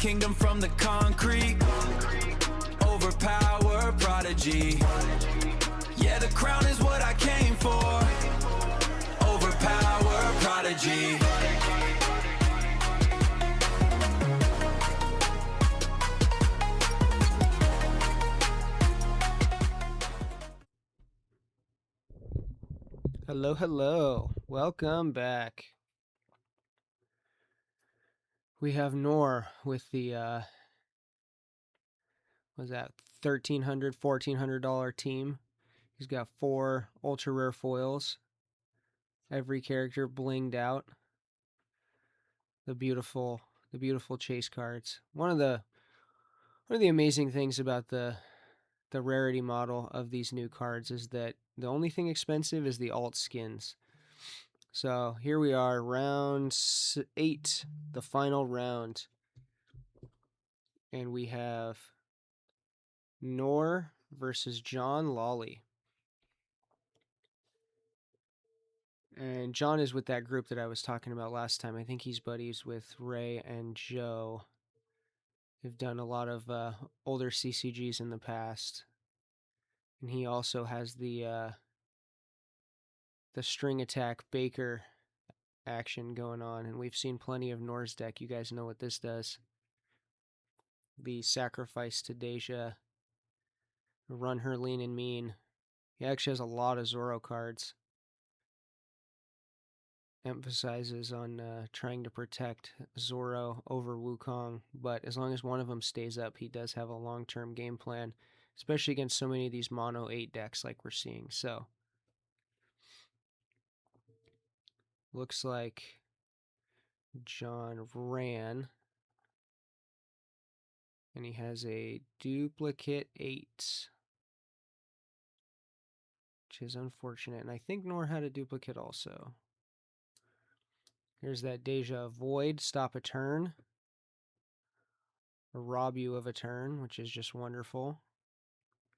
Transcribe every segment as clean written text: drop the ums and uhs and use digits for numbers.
kingdom from the concrete. Overpower, Prodigy. Yeah, the crown is what I came for. Overpower, Prodigy. Hello, hello. Welcome back. We have Noor with the what was that, $1,300, $1,400 team. He's got 4 ultra rare foils. Every character blinged out. The beautiful chase cards. One of the amazing things about the rarity model of these new cards is that the only thing expensive is the alt skins. So here we are, round 8, the final round. And we have Noor versus John Lawley. And John is with that group that I was talking about last time. I think he's buddies with Ray and Joe. They've done a lot of older CCGs in the past. And he also has the string attack Baker action going on. And we've seen plenty of Noor's deck. You guys know what this does. The sacrifice to Deja. Run her lean and mean. He actually has a lot of Zoro cards. Emphasizes on trying to protect Zoro over Wukong, but as long as one of them stays up, he does have a long-term game plan, especially against so many of these mono 8 decks like we're seeing. So looks like John ran, and he has a duplicate 8, which is unfortunate, and I think Noor had a duplicate also. Here's that Deja Void, stop a turn. Or rob you of a turn, which is just wonderful.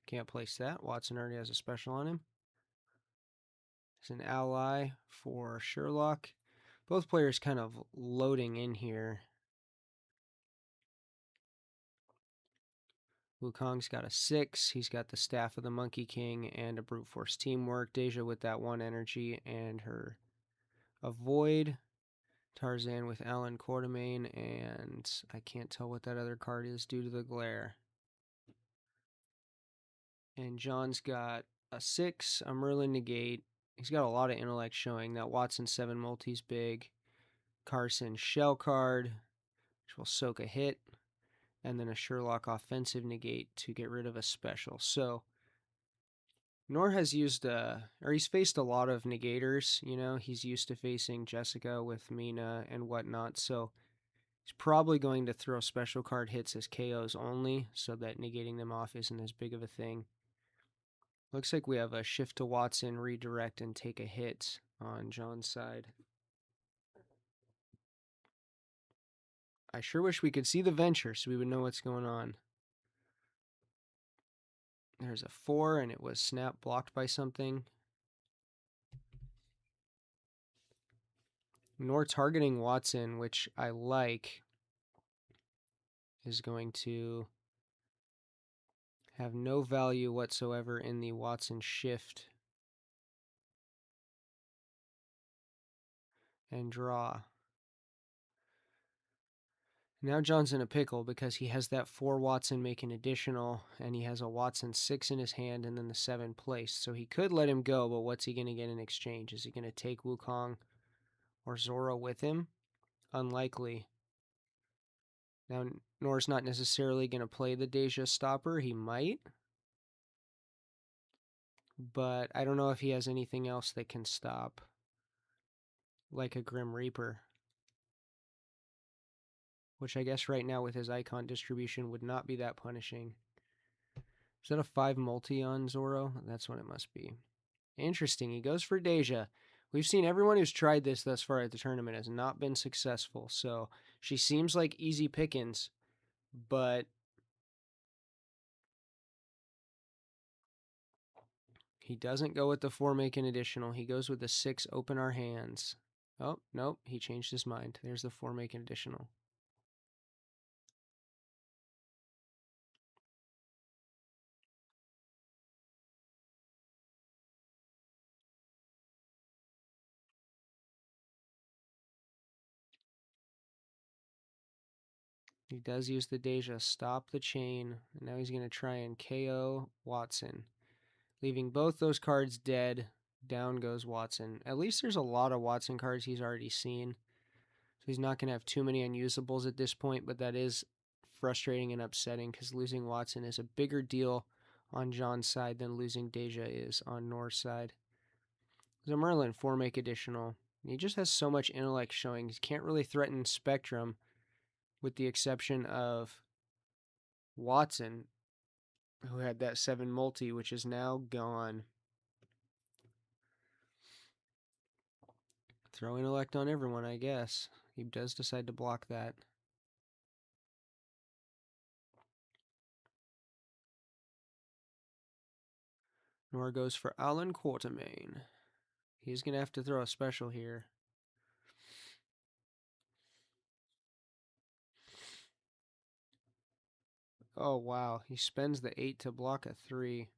Can't place that. Watson already has a special on him. It's an ally for Sherlock. Both players kind of loading in here. Wukong's got a 6. He's got the Staff of the Monkey King and a Brute Force Teamwork. Deja with that 1 energy and her Avoid. Tarzan with Alan Quartermain, and I can't tell what that other card is due to the glare. And John's got a 6, a Merlin Negate. He's got a lot of intellect showing. That Watson 7 multi's big. Carson Shell card, which will soak a hit. And then a Sherlock offensive negate to get rid of a special. So Noor has used, he's faced a lot of negators, you know. He's used to facing Jessica with Mina and whatnot, so he's probably going to throw special card hits as KOs only, so that negating them off isn't as big of a thing. Looks like we have a shift to Watson, redirect, and take a hit on John's side. I sure wish we could see the venture so we would know what's going on. There's a 4, and it was snap blocked by something. Noor targeting Watson, which I like, is going to have no value whatsoever in the Watson shift. And draw. Now John's in a pickle because he has that 4 Watson make an additional, and he has a Watson 6 in his hand and then the 7 placed. So he could let him go, but what's he going to get in exchange? Is he going to take Wukong or Zoro with him? Unlikely. Now Noor's not necessarily going to play the Deja stopper. He might. But I don't know if he has anything else that can stop. Like a Grim Reaper. Which I guess right now with his icon distribution would not be that punishing. Is that a 5 multi on Zoro? That's what it must be. Interesting. He goes for Deja. We've seen everyone who's tried this thus far at the tournament has not been successful. So she seems like easy pickings, but he doesn't go with the 4 make an additional. He goes with the 6 open our hands. Oh, nope. He changed his mind. There's the 4 make an additional. He does use the Deja, stop the chain, and now he's going to try and KO Watson. Leaving both those cards dead, down goes Watson. At least there's a lot of Watson cards he's already seen. So he's not going to have too many unusables at this point, but that is frustrating and upsetting because losing Watson is a bigger deal on John's side than losing Deja is on Noor's side. There's a Merlin 4-make additional. He just has so much intellect showing. He can't really threaten Spectrum with the exception of Watson, who had that 7 multi, which is now gone. Throw intellect on everyone, I guess. He does decide to block that. Noor goes for Alan Quatermain. He's going to have to throw a special here. Oh, wow. He spends the 8 to block a 3.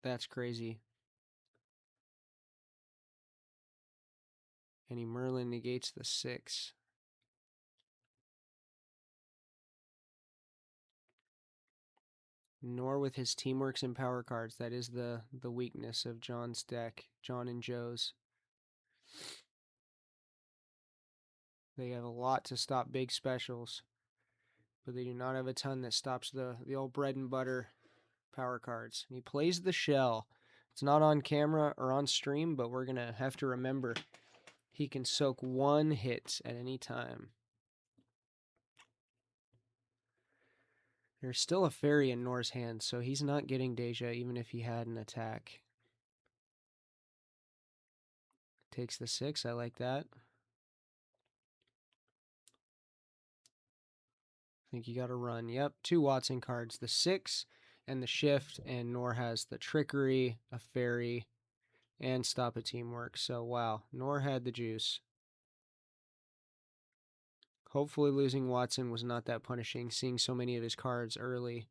That's crazy. And he Merlin negates the 6. Noor with his teamworks and power cards. That is the weakness of John's deck. John and Joe's. They have a lot to stop big specials, but they do not have a ton that stops the old bread and butter power cards. And he plays the shell. It's not on camera or on stream, but we're going to have to remember he can soak 1 hit at any time. There's still a fairy in Noor's hand, so he's not getting Deja even if he had an attack. Takes the 6, I like that. I think you got to run. Yep, 2 Watson cards, the 6 and the shift, and Noor has the trickery, a fairy, and stop a teamwork. So wow, Noor had the juice. Hopefully losing Watson was not that punishing, seeing so many of his cards early.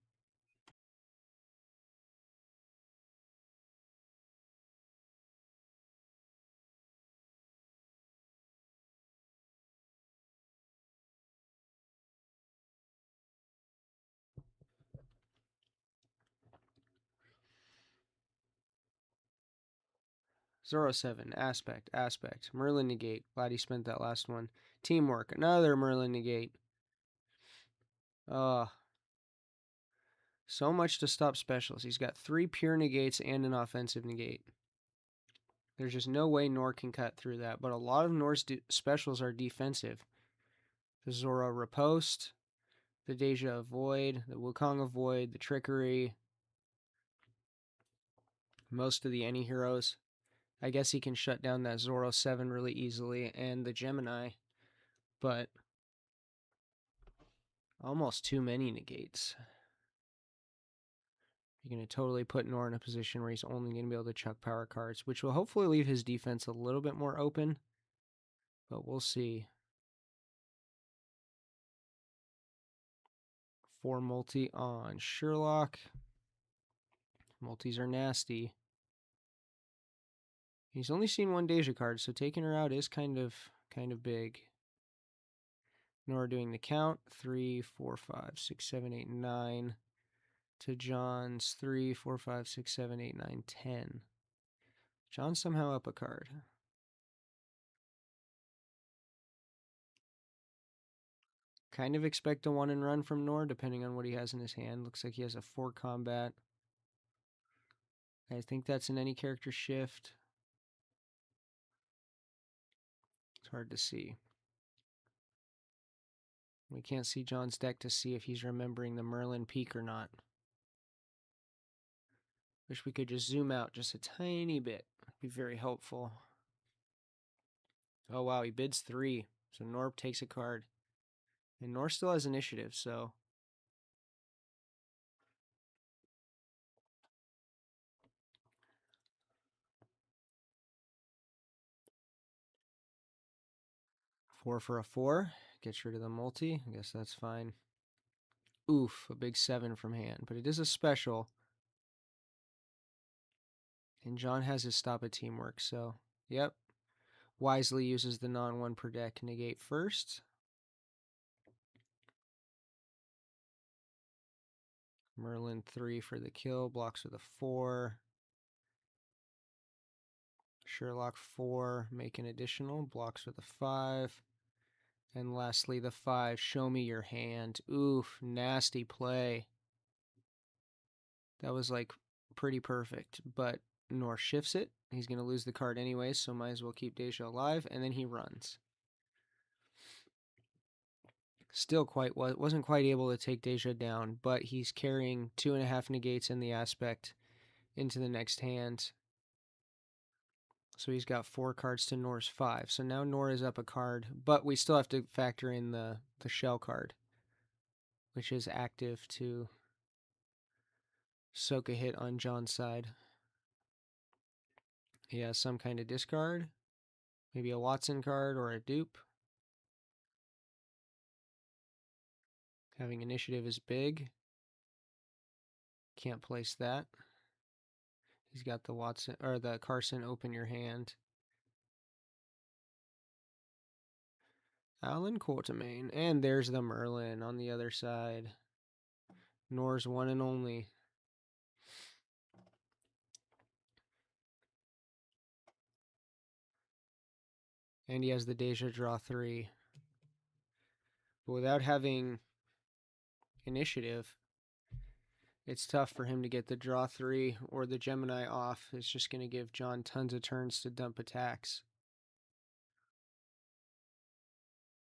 Zero 7, aspect. Merlin negate. Glad he spent that last one. Teamwork, another Merlin negate. So much to stop specials. He's got 3 pure negates and an offensive negate. There's just no way Noor can cut through that, but a lot of Noor's specials are defensive. The Zora Riposte, the Deja Avoid, the Wukong Avoid, the Trickery, most of the any heroes. I guess he can shut down that Zoro 7 really easily, and the Gemini, but almost too many negates. You're going to totally put Noor in a position where he's only going to be able to chuck power cards, which will hopefully leave his defense a little bit more open, but we'll see. 4 multi on Sherlock. Multis are nasty. He's only seen 1 Deja card, so taking her out is kind of big. Noor doing the count. 3, 4, 5, 6, 7, 8, 9. To John's 3, 4, 5, 6, 7, 8, 9, 10. John somehow up a card. Kind of expect a 1 and run from Noor, depending on what he has in his hand. Looks like he has a 4 combat. I think that's an any character shift. It's hard to see. We can't see John's deck to see if he's remembering the Merlin peak or not. Wish we could just zoom out just a tiny bit. It'd be very helpful. Oh wow, he bids 3. So Noor takes a card. And Noor still has initiative, so 4 for a 4. Gets rid of the multi. I guess that's fine. Oof, a big 7 from hand. But it is a special. And John has his stop at teamwork, so yep. Wisely uses the non-1 per deck negate first. Merlin 3 for the kill, blocks with a 4. Sherlock 4, make an additional, blocks with a 5. And lastly, the 5, show me your hand. Oof, nasty play. That was like pretty perfect, but Noor shifts it. He's going to lose the card anyway, so might as well keep Deja alive, and then he runs. Still wasn't quite able to take Deja down, but he's carrying 2.5 negates in the aspect into the next hand. So he's got 4 cards to Noor's 5. So now Noor is up a card, but we still have to factor in the shell card, which is active to soak a hit on John's side. He has some kind of discard, maybe a Watson card or a dupe. Having initiative is big. Can't place that. He's got the Watson or the Carson open your hand. Alan Quatermain. And there's the Merlin on the other side. Noor's one and only. And he has the Deja draw 3. But without having initiative, it's tough for him to get the draw 3 or the Gemini off. It's just going to give John tons of turns to dump attacks.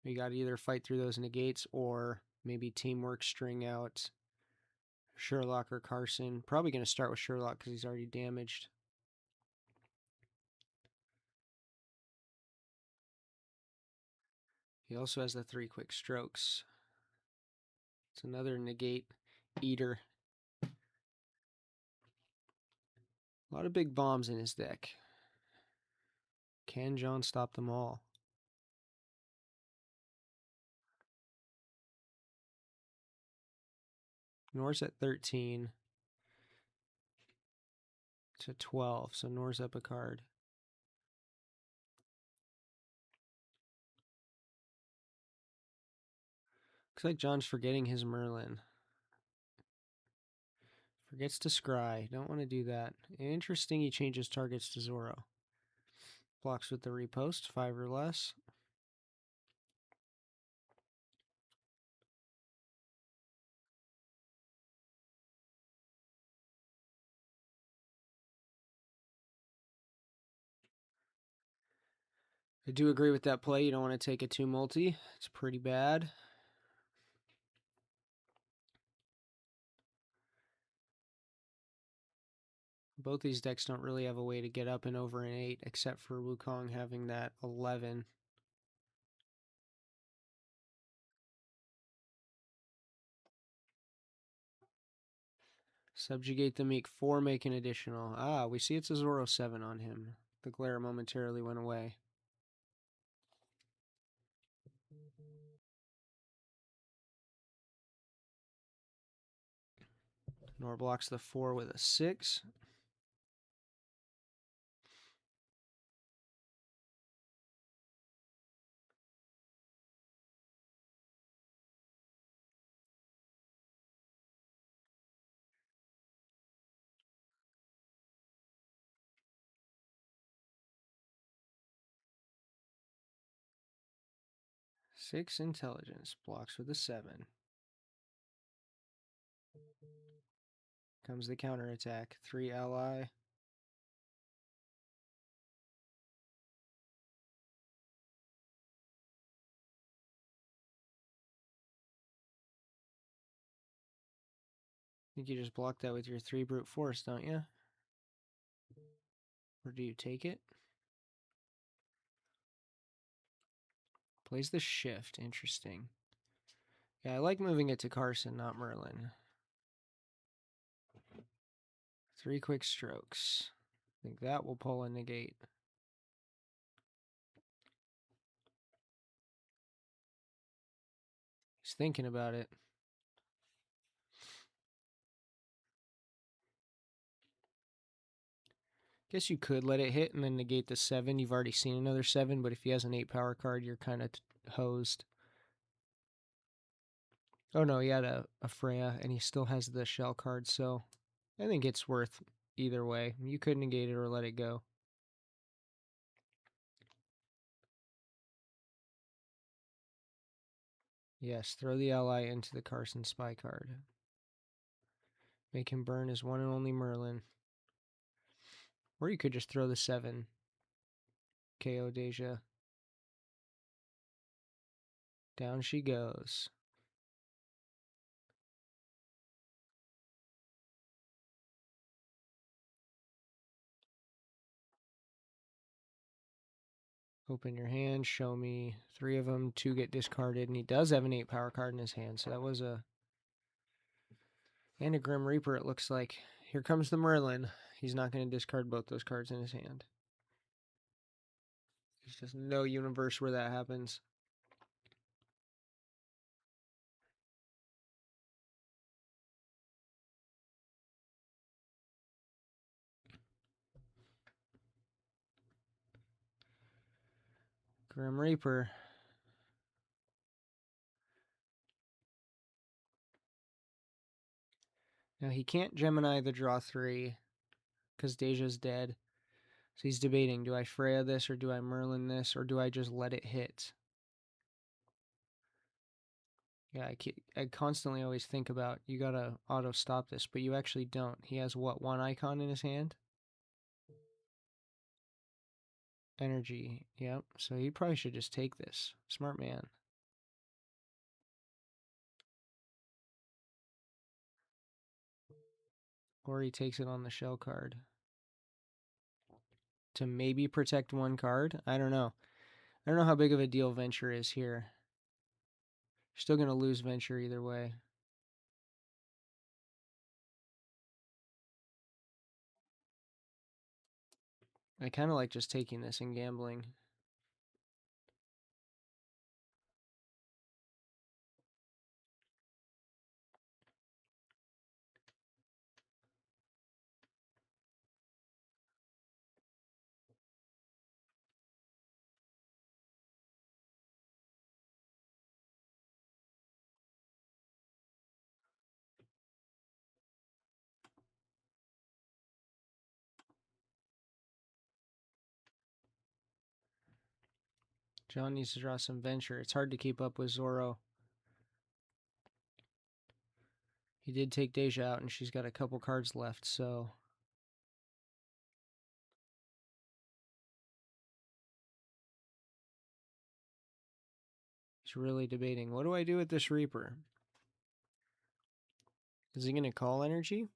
You got to either fight through those negates or maybe teamwork string out Sherlock or Carson. Probably going to start with Sherlock because he's already damaged. He also has the 3 quick strokes. It's another negate eater. A lot of big bombs in his deck. Can John stop them all? Noor's at 13 to 12, so Noor's up a card. Looks like John's forgetting his Merlin. Forgets to scry. Don't want to do that. Interesting, he changes targets to Zorro. Blocks with the repost, 5 or less. I do agree with that play. You don't want to take a 2 multi. It's pretty bad. Both these decks don't really have a way to get up and over an 8, except for Wukong having that 11. Subjugate the Meek 4, make an additional. Ah, we see it's a Zorro 7 on him. The glare momentarily went away. Noor blocks the 4 with a 6. Six intelligence, blocks with a 7. Comes the counterattack. 3 ally. I think you just block that with your 3 brute force, don't you? Or do you take it? Plays the shift. Interesting. Yeah, I like moving it to Carson, not Merlin. 3 quick strokes. I think that will pull a negate. He's thinking about it. Guess you could let it hit and then negate the 7. You've already seen another 7, but if he has an 8 power card, you're kind of hosed. Oh no, he had a Freya, and he still has the shell card, so I think it's worth either way. You could negate it or let it go. Yes, throw the ally into the Carson spy card. Make him burn his one and only Merlin. Or you could just throw the 7. KO Deja. Down she goes. Open your hand, show me 3 of them, 2 get discarded, and he does have an 8 power card in his hand, so that was a... And a Grim Reaper, it looks like. Here comes the Merlin. He's not going to discard both those cards in his hand. There's just no universe where that happens. Grim Reaper. Now he can't Gemini the draw 3 because Deja's dead. So he's debating, do I Freya this or do I Merlin this or do I just let it hit? Yeah, I constantly always think about, you gotta auto stop this, but you actually don't. He has what, 1 icon in his hand? Energy, yep. So he probably should just take this. Smart man. Or he takes it on the shell card. To maybe protect 1 card? I don't know. I don't know how big of a deal Venture is here. You're still going to lose Venture either way. I kind of like just taking this and gambling. John needs to draw some Venture. It's hard to keep up with Zoro. He did take Deja out, and she's got a couple cards left, so... He's really debating, what do I do with this Reaper? Is he going to call energy?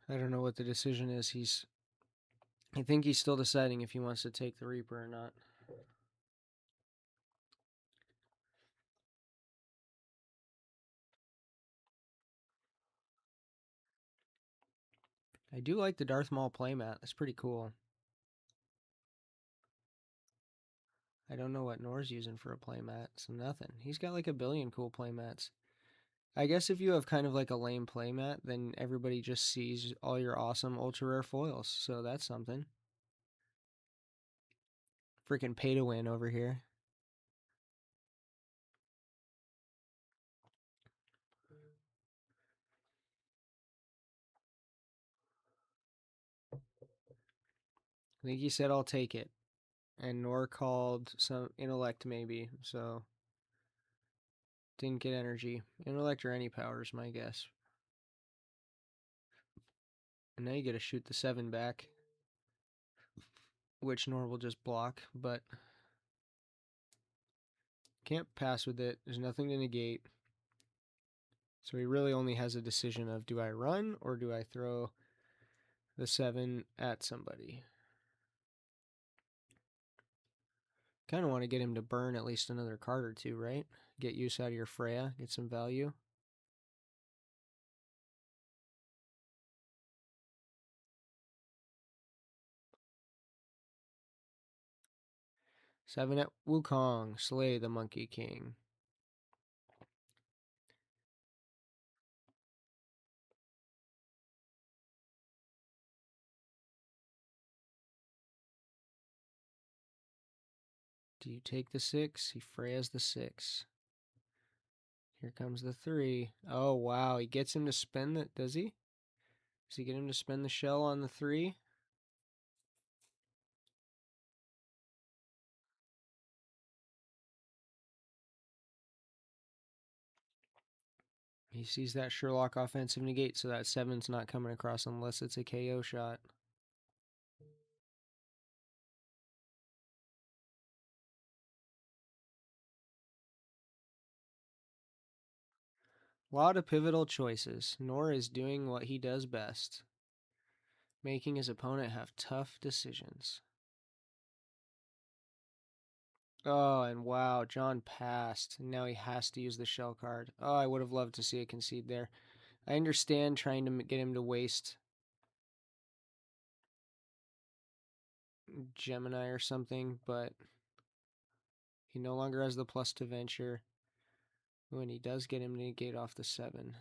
I don't know what the decision is. I think he's still deciding if he wants to take the Reaper or not. I do like the Darth Maul playmat. That's pretty cool. I don't know what Noor's using for a playmat, so nothing. He's got like a billion cool playmats. I guess if you have kind of like a lame playmat, then everybody just sees all your awesome ultra rare foils, so that's something. Freaking pay to win over here. I think he said I'll take it. And Noor called some intellect maybe, so didn't get energy. Intellect or any powers, my guess. And now you get to shoot the 7 back, which Noor will just block, but can't pass with it. There's nothing to negate. So he really only has a decision of, do I run or do I throw the 7 at somebody? Kind of want to get him to burn at least another card or two, right? Get use out of your Freya, get some value. Seven at Wukong, slay the Monkey King. Do you take the 6? He Freya's the 6. Here comes the 3. Oh, wow. He gets him to spend it. Does he? Does he get him to spend the shell on the 3? He sees that Sherlock offensive negate, so that 7's not coming across unless it's a KO shot. A lot of pivotal choices. Noor is doing what he does best, making his opponent have tough decisions. Oh, and wow, John passed. Now he has to use the shell card. Oh, I would have loved to see a concede there. I understand trying to get him to waste Gemini or something, but he no longer has the plus to venture when he does get him to negate off the 7.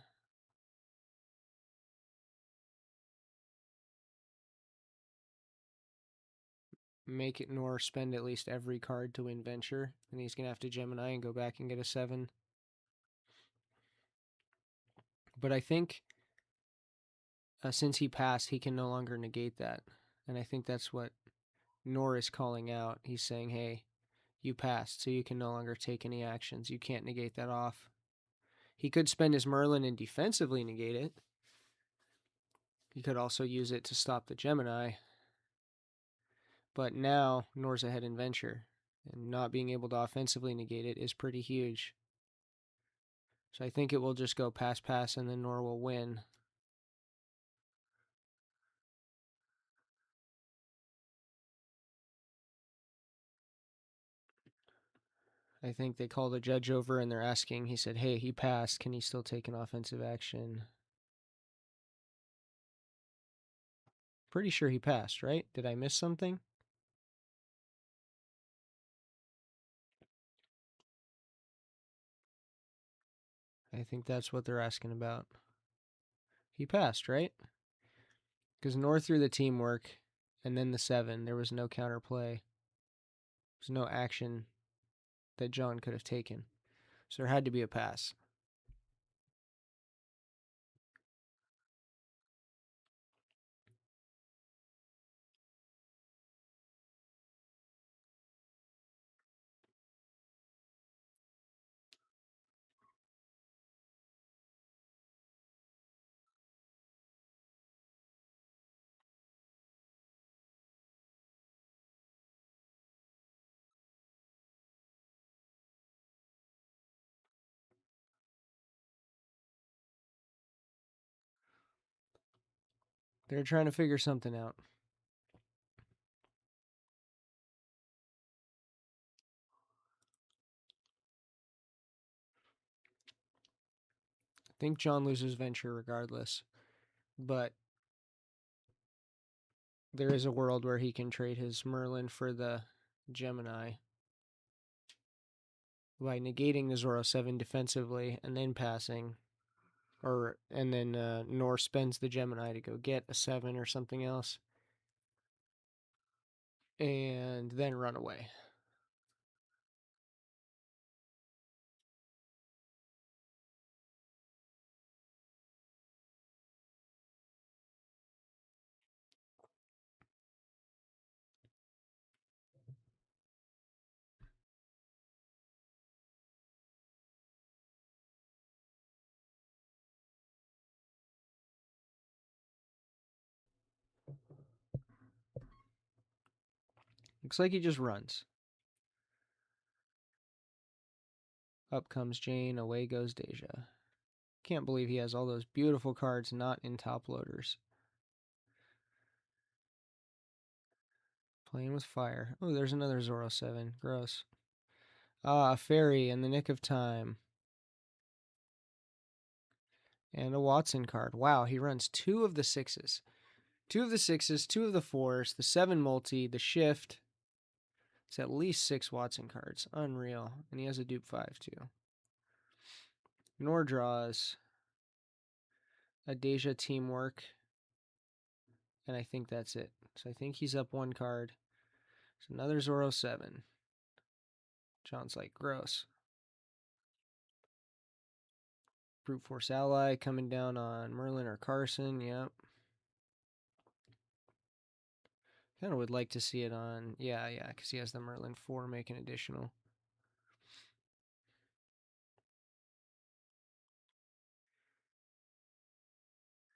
Make it Noor spend at least every card to win venture, and he's going to have to Gemini and go back and get a 7. But I think since he passed, he can no longer negate that. And I think that's what Noor is calling out. He's saying, hey, you passed, so you can no longer take any actions. You can't negate that off. He could spend his Merlin and defensively negate it. He could also use it to stop the Gemini. But now, Noor's ahead in venture. And not being able to offensively negate it is pretty huge. So I think it will just go pass, and then Noor will win. I think they call the judge over and they're asking, he said, hey, he passed. Can he still take an offensive action? Pretty sure he passed, right? Did I miss something? I think that's what they're asking about. He passed, right? Because Noor threw the teamwork and then the 7. There was no counterplay. There's no action that John could have taken. So there had to be a pass. They're trying to figure something out. I think John loses venture regardless. But there is a world where he can trade his Merlin for the Gemini by negating the Zoro 7 defensively and then passing. And then Noor spends the Gemini to go get a 7 or something else. And then run away. Looks like he just runs. Up comes Jane, away goes Deja. Can't believe he has all those beautiful cards not in top loaders. Playing with fire. Oh, there's another Zoro 7. Gross. Ah, a fairy in the nick of time. And a Watson card. Wow, he runs 2 of the 6s. 2 of the 6s, 2 of the 4s, the 7 multi, the shift. It's at least 6 Watson cards. Unreal. And he has a dupe 5 too. Noor draws a Deja teamwork. And I think that's it. So I think he's up 1 card. So another Zoro 7. John's like, gross. Brute Force Ally coming down on Merlin or Carson. Yep. Kind of would like to see it on... Yeah, because he has the Merlin 4 make an additional.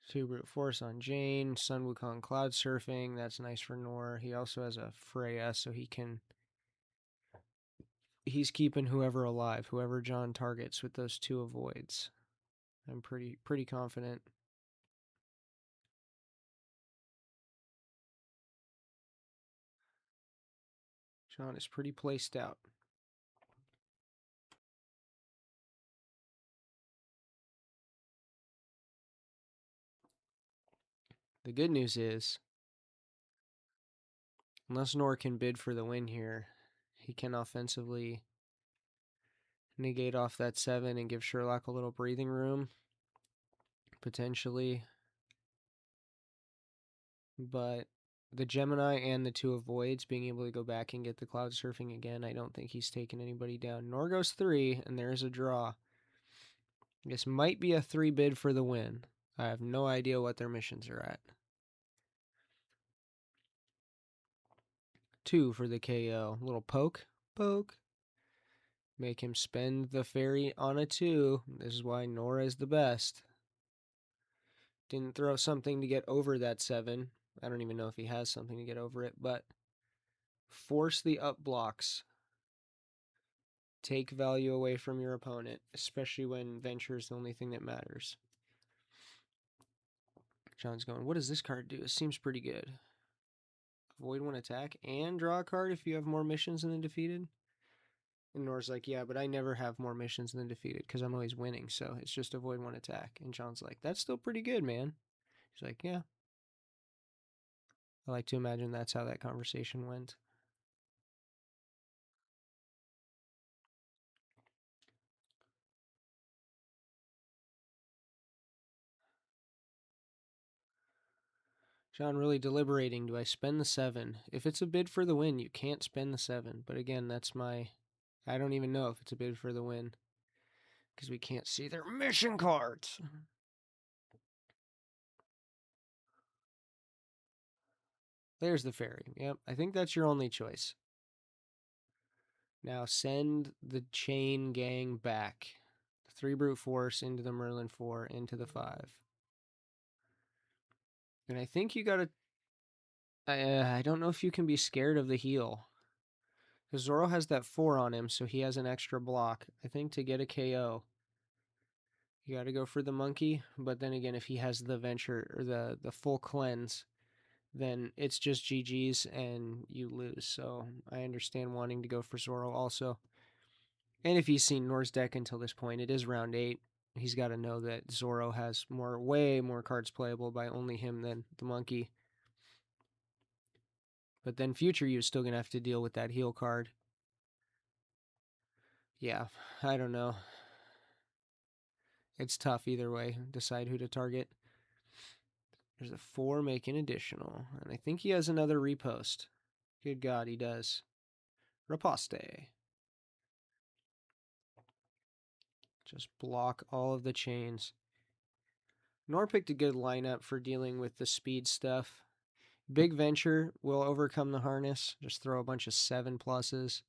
Two Brute Force on Jane. Sun Wukong Cloud Surfing. That's nice for Noor. He also has a Freya, so he can... He's keeping whoever alive, whoever John targets with those 2 avoids. I'm pretty confident. John is pretty placed out. The good news is, unless Noor can bid for the win here, he can offensively negate off that 7 and give Sherlock a little breathing room, potentially. But the Gemini and the 2 avoids, being able to go back and get the cloud surfing again, I don't think he's taken anybody down. Noor goes 3, and there's a draw. This might be a 3 bid for the win. I have no idea what their missions are at. 2 for the KO. Little poke. Make him spend the fairy on a 2. This is why Noor is the best. Didn't throw something to get over that 7. I don't even know if he has something to get over it, but force the up blocks. Take value away from your opponent, especially when venture is the only thing that matters. John's going, what does this card do? It seems pretty good. Avoid 1 attack and draw a card if you have more missions than defeated. And Noor's like, yeah, but I never have more missions than defeated because I'm always winning, so it's just avoid 1 attack. And John's like, that's still pretty good, man. He's like, yeah. I like to imagine that's how that conversation went. John really deliberating. Do I spend the 7? If it's a bid for the win, you can't spend the 7. But again, that's my... I don't even know if it's a bid for the win. Because we can't see their mission cards. There's the fairy. Yep, I think that's your only choice. Now send the chain gang back. 3 brute force into the Merlin 4, into the 5. And I think you gotta... I don't know if you can be scared of the heal. Because Zoro has that 4 on him, so he has an extra block. I think to get a KO, you gotta go for the monkey. But then again, if he has the venture, or the full cleanse, then it's just GG's and you lose. So I understand wanting to go for Zoro also. And if he's seen Noor's deck until this point, it is round 8. He's got to know that Zoro has way more cards playable by only him than the monkey. But then future you is still going to have to deal with that heal card. Yeah, I don't know. It's tough either way. Decide who to target. There's a 4 making additional. And I think he has another repost. Good God, he does. Riposte. Just block all of the chains. Noor picked a good lineup for dealing with the speed stuff. Big Venture will overcome the harness. Just throw a bunch of 7 pluses.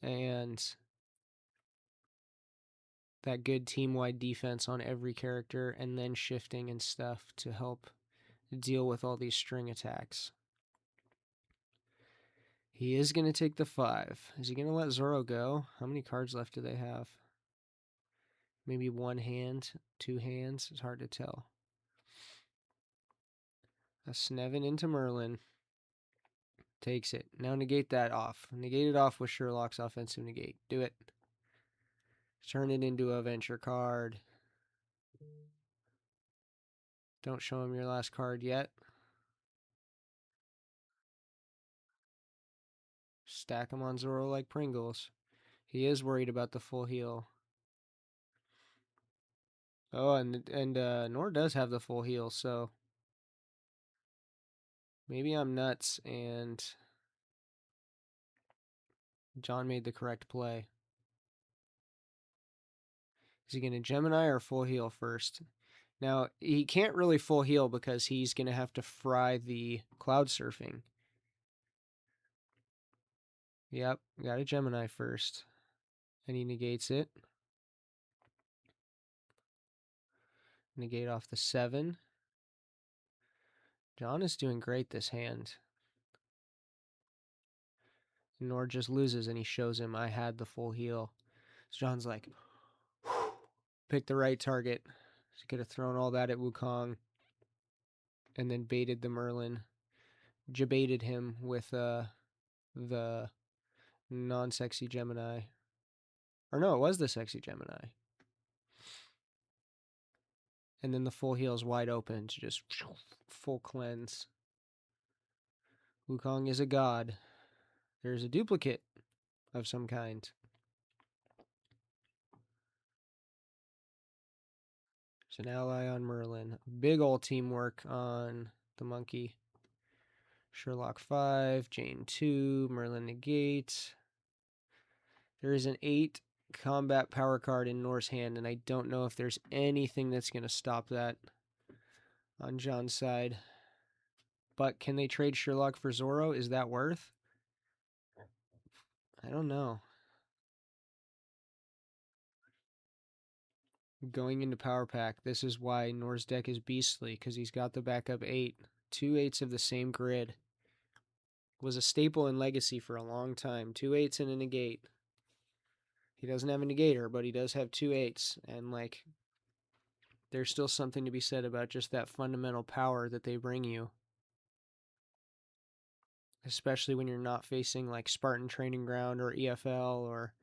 And that good team-wide defense on every character. And then shifting and stuff to help deal with all these string attacks. He is going to take the 5. Is he going to let Zoro go? How many cards left do they have? Maybe 1 hand, 2 hands. It's hard to tell. A Snevin into Merlin. Takes it. Now negate that off. Negate it off with Sherlock's offensive negate. Do it. Turn it into a venture card. Don't show him your last card yet. Stack him on Zoro like Pringles. He is worried about the full heal. Oh, and Noor does have the full heal, so maybe I'm nuts and John made the correct play. Is he going to Gemini or full heal first? Now, he can't really full heal because he's going to have to fry the cloud surfing. Yep, got a Gemini first. And he negates it. Negate off the 7. John is doing great this hand. Noor just loses and he shows him I had the full heal. So John's like, pick the right target. So he could have thrown all that at Wukong and then baited the Merlin. Jebaited him with the non-sexy Gemini. Or no, it was the sexy Gemini. And then the full heal is wide open to just full cleanse. Wukong is a god. There's a duplicate of some kind. There's an ally on Merlin. Big old teamwork on the monkey. Sherlock 5, Jane 2, Merlin negate. There is an 8 combat power card in Noor's hand, and I don't know if there's anything that's going to stop that on John's side. But can they trade Sherlock for Zoro? Is that worth? I don't know. Going into Power Pack, this is why Noor's deck is beastly, because he's got the backup 8. 2 8s of the same grid. Was a staple in Legacy for a long time. 2 8s and a negate. He doesn't have a negator, but he does have 2 8s. And, like, there's still something to be said about just that fundamental power that they bring you. Especially when you're not facing, like, Spartan Training Ground or EFL or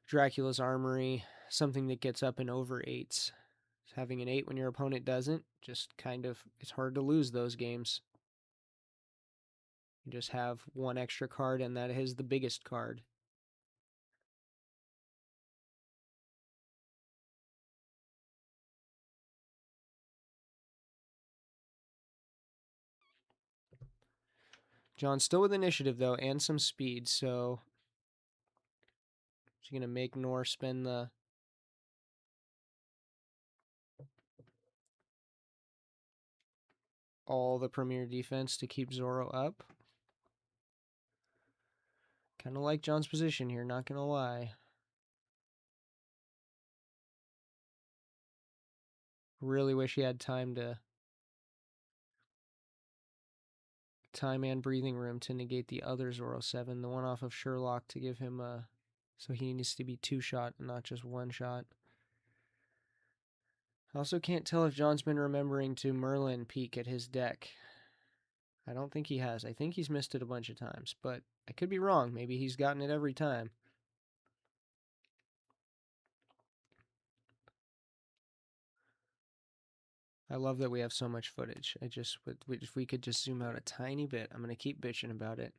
Dracula's Armory. Something that gets up and over 8s. Having an 8 when your opponent doesn't, just kind of, it's hard to lose those games. You just have one extra card, and that is the biggest card. John's still with initiative, though, and some speed, so he's going to make Noor spend all the premier defense to keep Zoro up. Kind of like John's position here, not going to lie. Really wish he had time and breathing room to negate the other Zoro 7, the one off of Sherlock, to give him so he needs to be 2-shot and not just 1-shot. I also can't tell if John's been remembering to Merlin peek at his deck. I don't think he has. I think he's missed it a bunch of times, but I could be wrong. Maybe he's gotten it every time. I love that we have so much footage. If we could just zoom out a tiny bit, I'm going to keep bitching about it.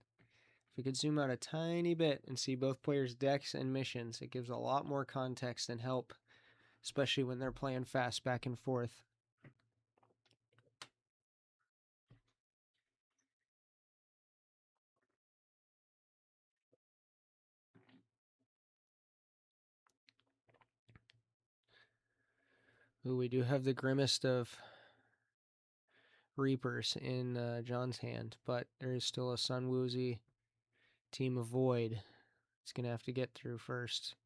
If we could zoom out a tiny bit and see both players' decks and missions, it gives a lot more context and help, especially when they're playing fast back and forth. Ooh, we do have the grimmest of Reapers in John's hand, but there is still a Sun Woozy Team of Void it's going to have to get through first.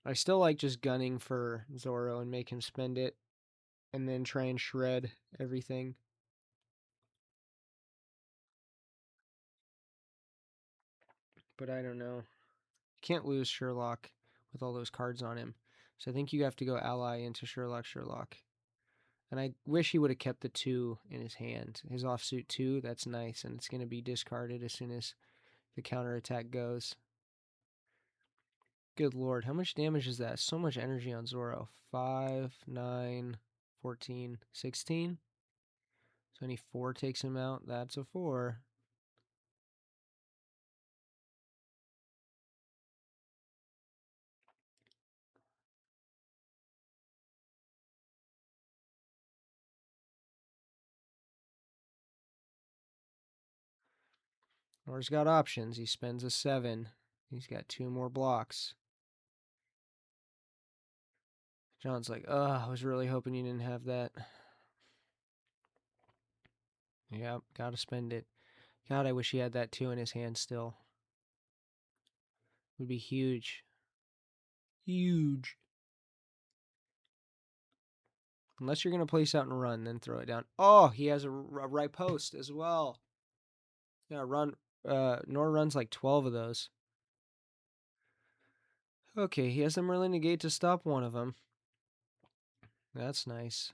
I still like just gunning for Zoro and make him spend it and then try and shred everything. But I don't know. Can't lose Sherlock with all those cards on him. So I think you have to go ally into Sherlock. And I wish he would have kept the 2 in his hand. His offsuit 2, that's nice, and it's going to be discarded as soon as the counterattack goes. Good lord, how much damage is that? So much energy on Zoro. 5, 9, 14, 16. So any 4 takes him out. That's a 4. Noor's got options. He spends a 7. He's got 2 more blocks. John's like, I was really hoping you didn't have that. Yep, gotta spend it. God, I wish he had that 2 in his hand still. Would be huge. Huge. Unless you're going to place out and run, then throw it down. Oh, he has a right post as well. Yeah, run. Noor runs like 12 of those. Okay, he has a Merlin negate to stop one of them. That's nice.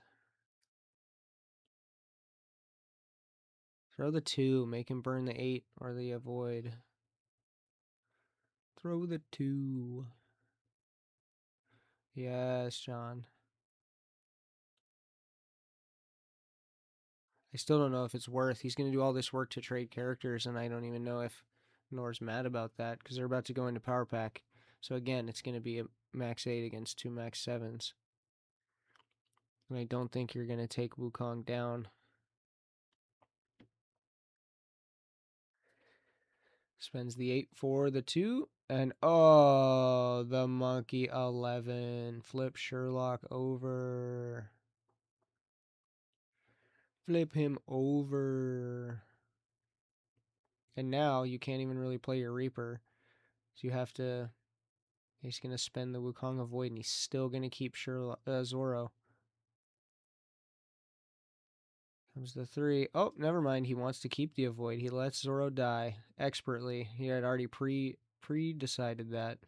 Throw the 2. Make him burn the 8 or the avoid. Throw the 2. Yes, John. I still don't know if it's worth. He's going to do all this work to trade characters, and I don't even know if Noor's mad about that because they're about to go into Power Pack. So again, it's going to be a max 8 against 2 max 7s. And I don't think you're going to take Wukong down. Spends the 8 for the 2. And oh, the monkey 11. Flip Sherlock over. Flip him over. And now you can't even really play your Reaper. So you have to... He's going to spend the Wukong Avoid, and he's still going to keep Zoro. Comes the 3. Oh, never mind. He wants to keep the Avoid. He lets Zoro die expertly. He had already pre-decided that.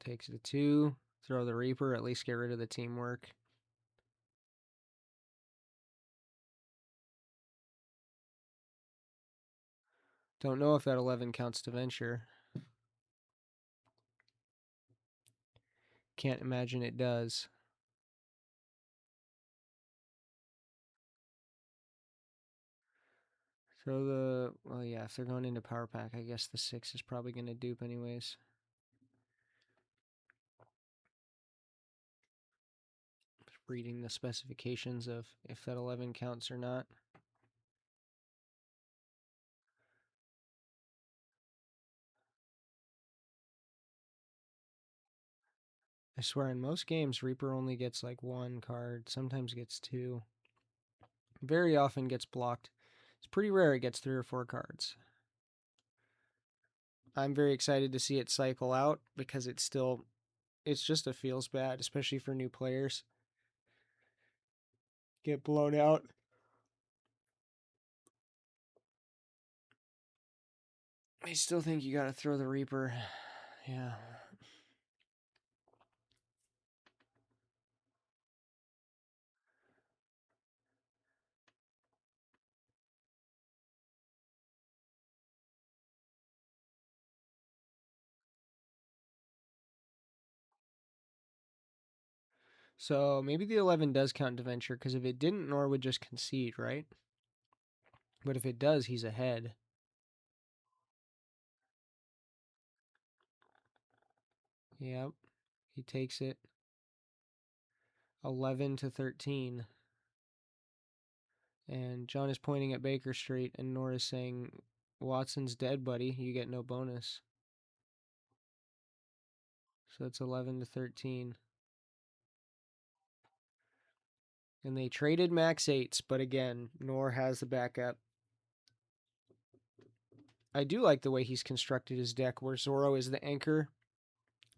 Takes the 2. Throw the Reaper. At least get rid of the teamwork. Don't know if that 11 counts to venture. Can't imagine it does. So well, yeah, if they're going into Power Pack, I guess the 6 is probably going to dupe anyways. Just reading the specifications of if that 11 counts or not. I swear, in most games, Reaper only gets like 1 card, sometimes gets 2. Very often gets blocked. It's pretty rare it gets 3 or 4 cards. I'm very excited to see it cycle out because it's just a feels bad, especially for new players. Get blown out. I still think you gotta throw the Reaper. Yeah. So maybe the 11 does count to venture, because if it didn't, Noor would just concede, right? But if it does, he's ahead. Yep. He takes it. 11 to 13. And John is pointing at Baker Street, and Noor is saying, Watson's dead, buddy. You get no bonus. So it's 11 to 13. And they traded max 8s, but again, Noor has the backup. I do like the way he's constructed his deck, where Zoro is the anchor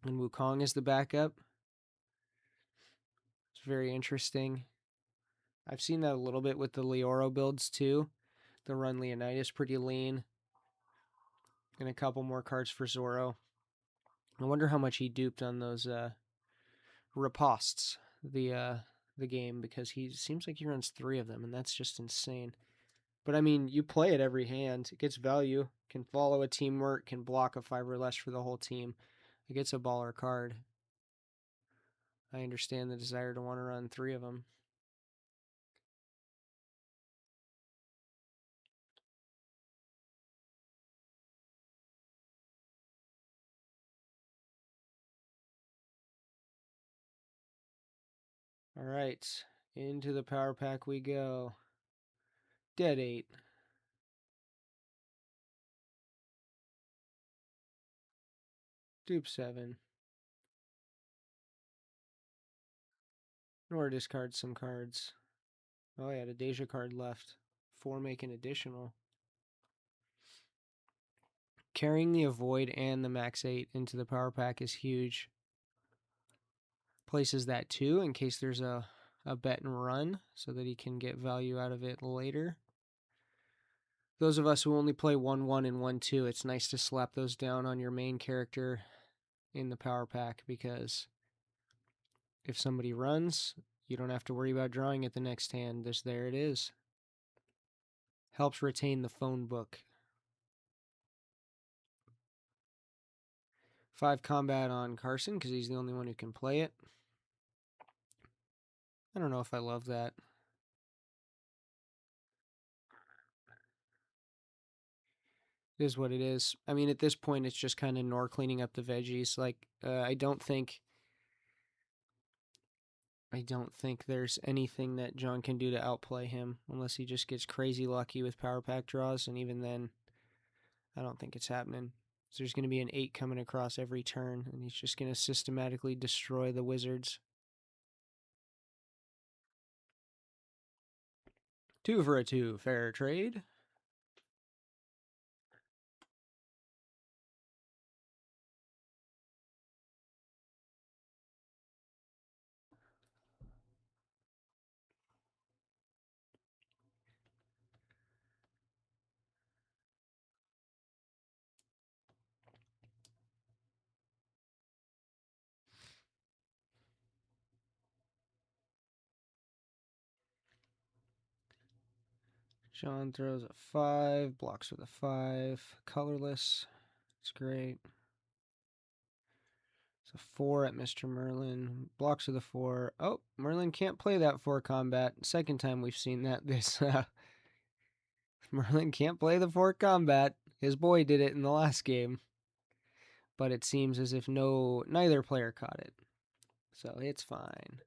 and Wukong is the backup. It's very interesting. I've seen that a little bit with the Leoro builds too. The run Leonidas pretty lean. And a couple more cards for Zoro. I wonder how much he duped on those riposts the game because he seems like he runs 3 of them, and that's just insane. But I mean, you play it every hand. It gets value. Can follow a teamwork. Can block a 5 or less for the whole team. It gets a baller card. I understand the desire to want to run 3 of them. All right, into the power pack we go. Dead 8. Dupe 7. Nor discard some cards. Oh, I had a Deja card left. 4 make an additional. Carrying the Avoid and the Max 8 into the power pack is huge. Places that too in case there's a bet and run so that he can get value out of it later. Those of us who only play 1-1 and 1-2, it's nice to slap those down on your main character in the power pack because if somebody runs, you don't have to worry about drawing it the next hand. There it is. Helps retain the phone book. 5 combat on Carson because he's the only one who can play it. I don't know if I love that. It is what it is. I mean, at this point, it's just kind of Noor cleaning up the veggies. Like, I don't think there's anything that John can do to outplay him unless he just gets crazy lucky with power pack draws, and even then, I don't think it's happening. So there's going to be an 8 coming across every turn, and he's just going to systematically destroy the Wizards. 2 for a 2. Fair trade. John throws a 5, blocks with a 5, colorless. It's great. It's a 4 at Mr. Merlin. Blocks with a 4. Oh, Merlin can't play that 4 combat. Second time we've seen that this Merlin can't play the 4 combat. His boy did it in the last game. But it seems as if neither player caught it. So it's fine.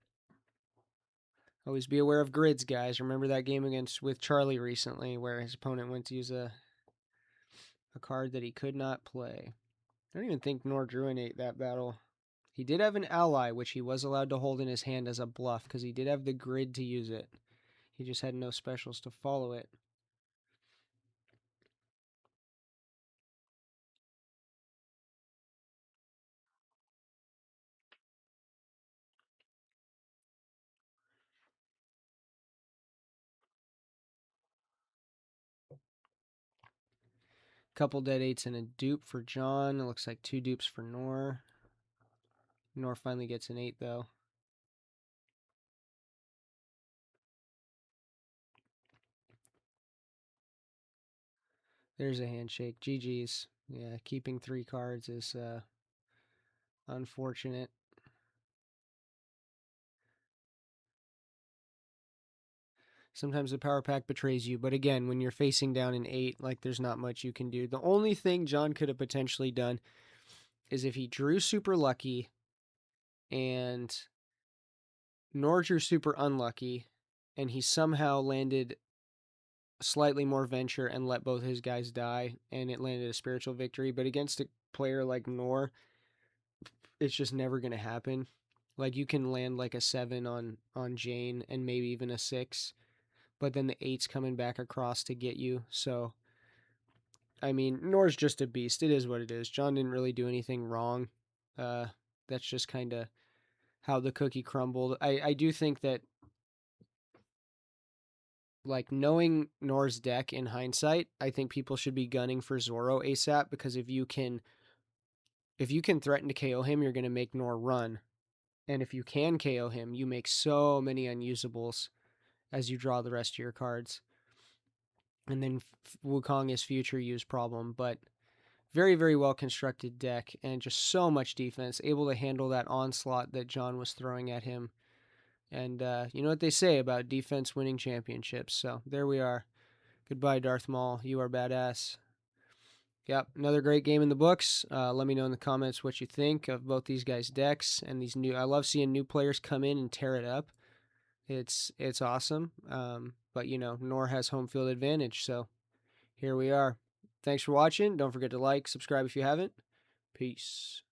Always be aware of grids, guys. Remember that game with Charlie recently where his opponent went to use a card that he could not play. I don't even think Noor drew an 8 that battle. He did have an ally, which he was allowed to hold in his hand as a bluff because he did have the grid to use it. He just had no specials to follow it. Couple dead 8s and a dupe for John. It looks like 2 dupes for Noor. Noor finally gets an 8 though. There's a handshake. GG's. Yeah, keeping 3 cards is unfortunate. Sometimes the power pack betrays you, but again, when you're facing down an 8, like there's not much you can do. The only thing John could have potentially done is if he drew super lucky and Noor drew super unlucky and he somehow landed slightly more venture and let both his guys die and it landed a spiritual victory. But against a player like Noor, it's just never going to happen. Like you can land like a 7 on Jane and maybe even a 6, but then the 8's coming back across to get you. So I mean, Noor's just a beast. It is what it is. John didn't really do anything wrong. That's just kind of how the cookie crumbled. I do think that, like, knowing Noor's deck in hindsight, I think people should be gunning for Zoro ASAP because if you can threaten to KO him, you're going to make Noor run. And if you can KO him, you make so many unusables as you draw the rest of your cards. And then Wukong is future use problem, but very, very well constructed deck and just so much defense, able to handle that onslaught that John was throwing at him. And you know what they say about defense winning championships. So there we are. Goodbye, Darth Maul. You are badass. Yep, another great game in the books. Let me know in the comments what you think of both these guys' decks and these new. I love seeing new players come in and tear it up. It's awesome. But you know, Noor has home field advantage, so here we are. Thanks for watching. Don't forget to like, subscribe if you haven't. Peace.